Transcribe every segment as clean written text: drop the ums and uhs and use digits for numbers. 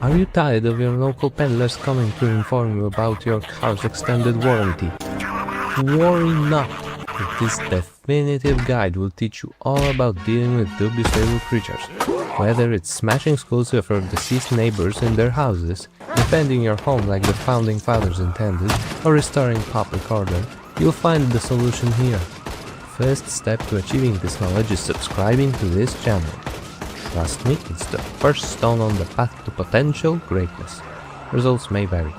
Are you tired of your local peddlers coming to inform you about your car's extended warranty? Worry not! This definitive guide will teach you all about dealing with dubious little creatures. Whether it's smashing skulls of your deceased neighbors in their houses, defending your home like the founding fathers intended, or restoring public order, you'll find the solution here. First step to achieving this knowledge is subscribing to this channel. Trust me, it's the first stone on the path to potential greatness. Results may vary.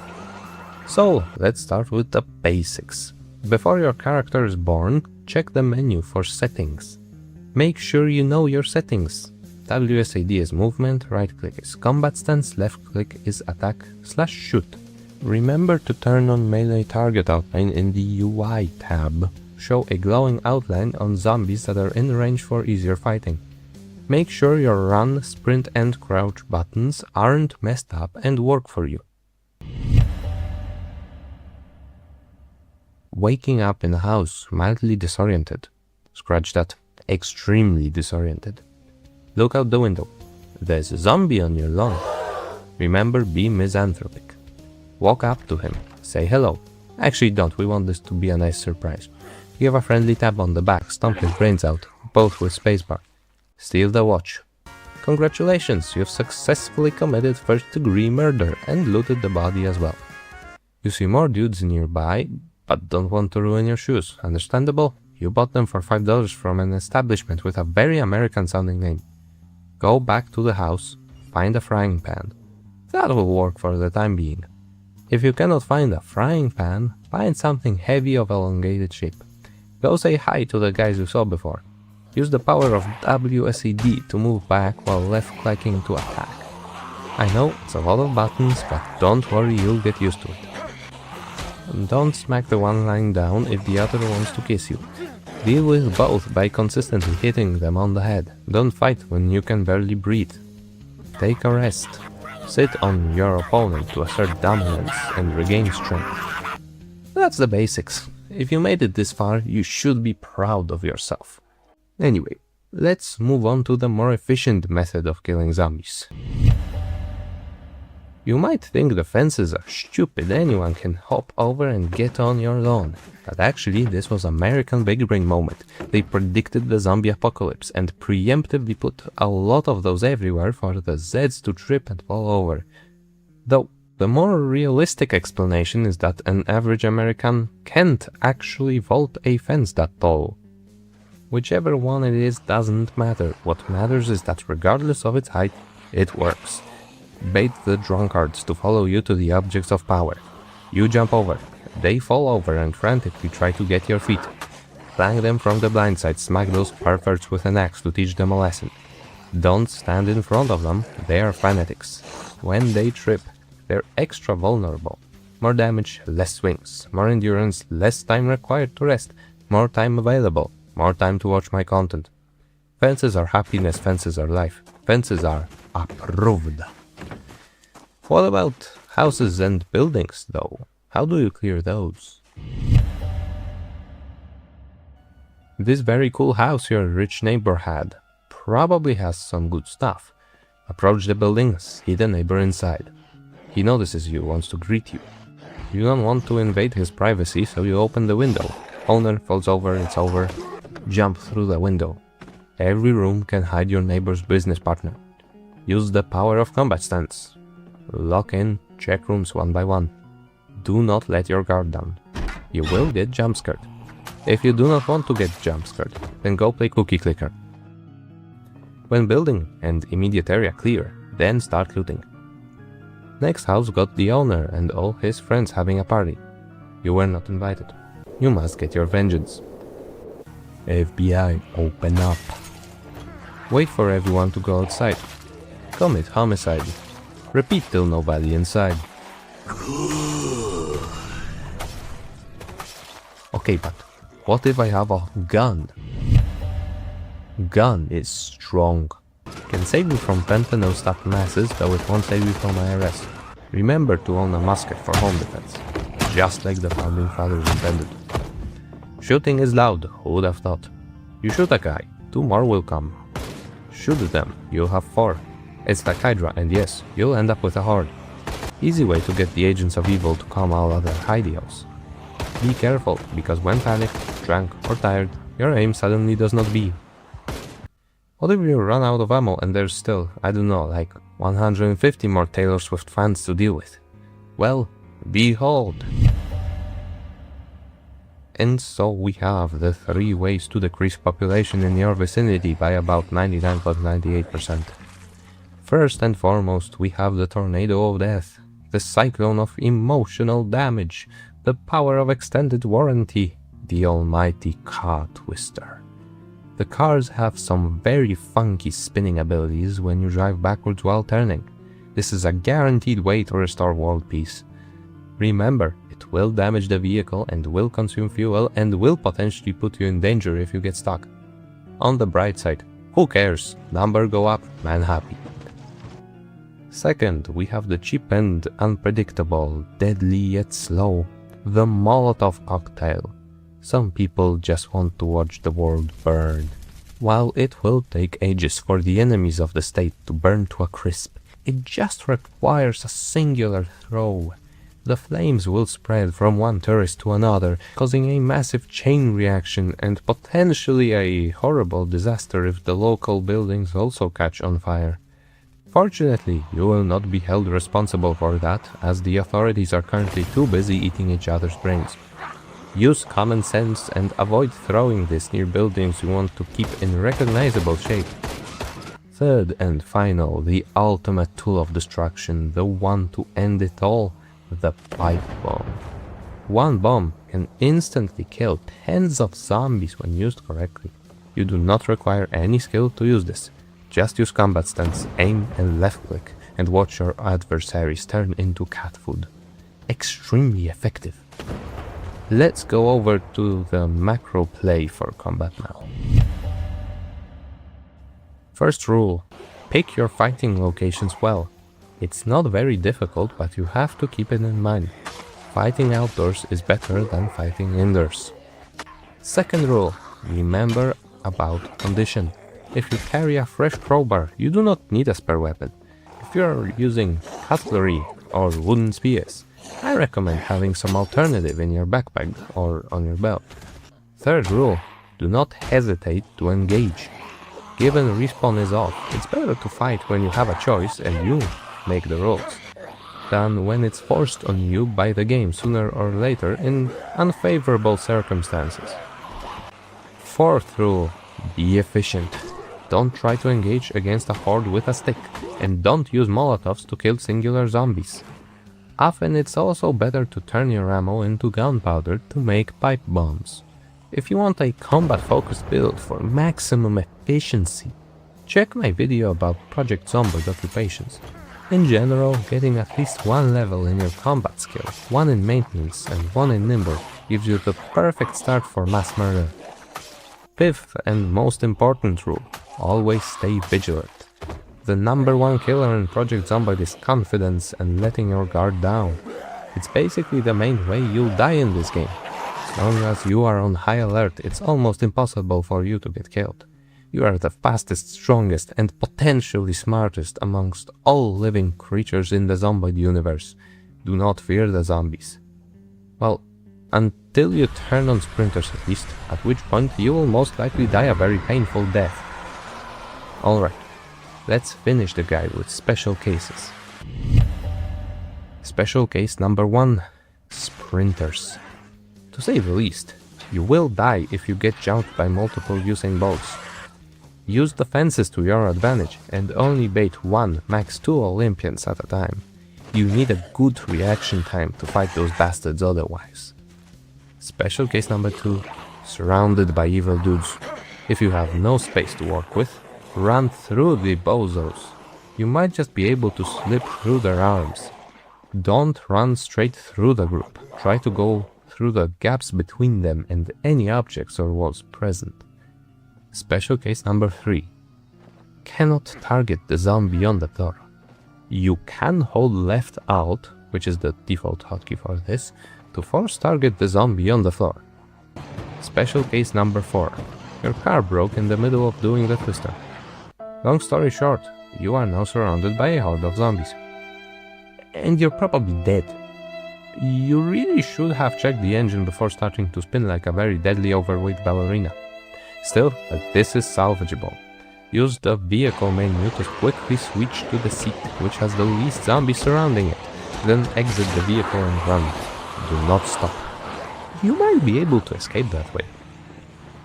So, let's start with the basics. Before your character is born, check the menu for settings. Make sure you know your settings. WSAD is movement, right click is combat stance, left click is attack/shoot. Remember to turn on melee target outline in the UI tab. Show a glowing outline on zombies that are in range for easier fighting. Make sure your run, sprint and crouch buttons aren't messed up and work for you. Waking up in a house mildly disoriented. Scratch that. Extremely disoriented. Look out the window. There's a zombie on your lawn. Remember, be misanthropic. Walk up to him. Say hello. Actually don't, we want this to be a nice surprise. Give a friendly tap on the back, stomp his brains out, both with spacebar. Steal the watch. Congratulations, you've successfully committed first-degree murder and looted the body as well. You see more dudes nearby, but don't want to ruin your shoes. Understandable? You bought them for $5 from an establishment with a very American-sounding name. Go back to the house, find a frying pan. That will work for the time being. If you cannot find a frying pan, find something heavy of elongated shape. Go say hi to the guys you saw before. Use the power of WSAD to move back while left-clicking to attack. I know, it's a lot of buttons, but don't worry, you'll get used to it. And don't smack the one lying down if the other wants to kiss you. Deal with both by consistently hitting them on the head. Don't fight when you can barely breathe. Take a rest. Sit on your opponent to assert dominance and regain strength. That's the basics. If you made it this far, you should be proud of yourself. Anyway, let's move on to the more efficient method of killing zombies. You might think the fences are stupid, anyone can hop over and get on your lawn. But actually, this was American big brain moment. They predicted the zombie apocalypse and preemptively put a lot of those everywhere for the Zeds to trip and fall over. Though, the more realistic explanation is that an average American can't actually vault a fence that tall. Whichever one it is doesn't matter. What matters is that regardless of its height, it works. Bait the drunkards to follow you to the objects of power. You jump over, they fall over and frantically try to get your feet. Flank them from the blind side, smack those perverts with an axe to teach them a lesson. Don't stand in front of them, they are fanatics. When they trip, they're extra vulnerable. More damage, less swings. More endurance, less time required to rest. More time available, more time to watch my content. Fences are happiness, fences are life. Fences are approved. What about houses and buildings, though? How do you clear those? This very cool house your rich neighbor had probably has some good stuff. Approach the building, see the neighbor inside. He notices you, wants to greet you. You don't want to invade his privacy, so you open the window. Owner falls over, it's over. Jump through the window. Every room can hide your neighbor's business partner. Use the power of combat stance. Lock in, check rooms one by one. Do not let your guard down. You will get jump scared. If you do not want to get jump scared, then go play cookie clicker. When building and immediate area clear, then start looting. Next house got the owner and all his friends having a party. You were not invited. You must get your vengeance. FBI, open up. Wait for everyone to go outside. Commit homicide. Repeat till nobody inside. Okay, but what if I have a gun? Gun is strong. Can save you from fentanyl-stacked masses, though it won't save you from IRS. Remember to own a musket for home defense, just like the founding fathers intended. Shooting is loud, who would have thought? You shoot a guy, 2 more will come. Shoot them, you'll have 4. It's like Hydra, and yes, you'll end up with a horde. Easy way to get the agents of evil to calm all other hideouts. Be careful, because when panicked, drunk, or tired, your aim suddenly does not beam. What if you run out of ammo and there's still, I don't know, like 150 more Taylor Swift fans to deal with? Well, behold! And so we have the 3 ways to decrease population in your vicinity by about 99.98%. First and foremost, we have the Tornado of Death, the Cyclone of Emotional Damage, the Power of Extended Warranty, the Almighty Car Twister. The cars have some very funky spinning abilities when you drive backwards while turning. This is a guaranteed way to restore world peace. Remember, it will damage the vehicle and will consume fuel and will potentially put you in danger if you get stuck. On the bright side, who cares? Number go up, man happy. Second, we have the cheap and unpredictable, deadly yet slow, the Molotov cocktail. Some people just want to watch the world burn. While it will take ages for the enemies of the state to burn to a crisp, it just requires a singular throw. The flames will spread from one tourist to another, causing a massive chain reaction and potentially a horrible disaster if the local buildings also catch on fire. Fortunately, you will not be held responsible for that, as the authorities are currently too busy eating each other's brains. Use common sense and avoid throwing this near buildings you want to keep in recognizable shape. Third and final, the ultimate tool of destruction, the one to end it all, the pipe bomb. One bomb can instantly kill tens of zombies when used correctly. You do not require any skill to use this. Just use combat stance, aim and left click, and watch your adversaries turn into cat food. Extremely effective. Let's go over to the macro play for combat now. First rule, pick your fighting locations well. It's not very difficult, but you have to keep it in mind. Fighting outdoors is better than fighting indoors. Second rule, remember about condition. If you carry a fresh crowbar, you do not need a spare weapon. If you are using cutlery or wooden spears, I recommend having some alternative in your backpack or on your belt. Third rule, do not hesitate to engage. Given respawn is off, it's better to fight when you have a choice and you make the rules, than when it's forced on you by the game sooner or later in unfavorable circumstances. Fourth rule, be efficient. Don't try to engage against a horde with a stick, and don't use molotovs to kill singular zombies. Often it's also better to turn your ammo into gunpowder to make pipe bombs. If you want a combat-focused build for maximum efficiency, check my video about Project Zomboid Occupations. In general, getting at least one level in your combat skill, one in maintenance and one in nimble, gives you the perfect start for mass murder. Fifth and most important rule, always stay vigilant. The number one killer in Project Zomboid is confidence and letting your guard down. It's basically the main way you'll die in this game. As long as you are on high alert, it's almost impossible for you to get killed. You are the fastest, strongest, and potentially smartest amongst all living creatures in the Zomboid universe. Do not fear the zombies. Well, until you turn on sprinters at least, at which point you will most likely die a very painful death. Alright, let's finish the guide with special cases. Special case number 1, sprinters. To say the least, you will die if you get jumped by multiple Usain Bolts. Use the fences to your advantage and only bait 1, max 2 Olympians at a time. You need a good reaction time to fight those bastards otherwise. Special case number 2, surrounded by evil dudes. If you have no space to work with, run through the bozos. You might just be able to slip through their arms. Don't run straight through the group. Try to go through the gaps between them and any objects or walls present. Special case number 3. Cannot target the zombie on the floor. You can hold left alt, which is the default hotkey for this, to force target the zombie on the floor. Special case number 4. Your car broke in the middle of doing the twister. Long story short, You are now surrounded by a horde of zombies. And you're probably dead. You really should have checked the engine before starting to spin like a very deadly overweight ballerina. Still, this is salvageable. Use the vehicle menu to quickly switch to the seat, which has the least zombies surrounding it. Then exit the vehicle and run. Do not stop. You might be able to escape that way.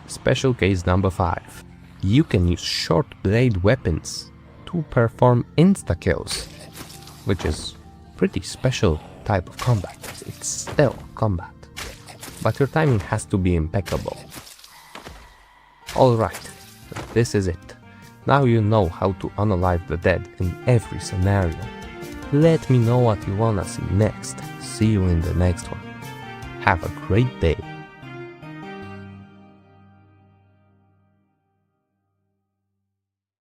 Special case number 5. You can use short blade weapons to perform insta-kills, which is pretty special type of combat. It's still combat, but your timing has to be impeccable. Alright, this is it. Now you know how to unalive the dead in every scenario. Let me know what you wanna see next. See you in the next one. Have a great day.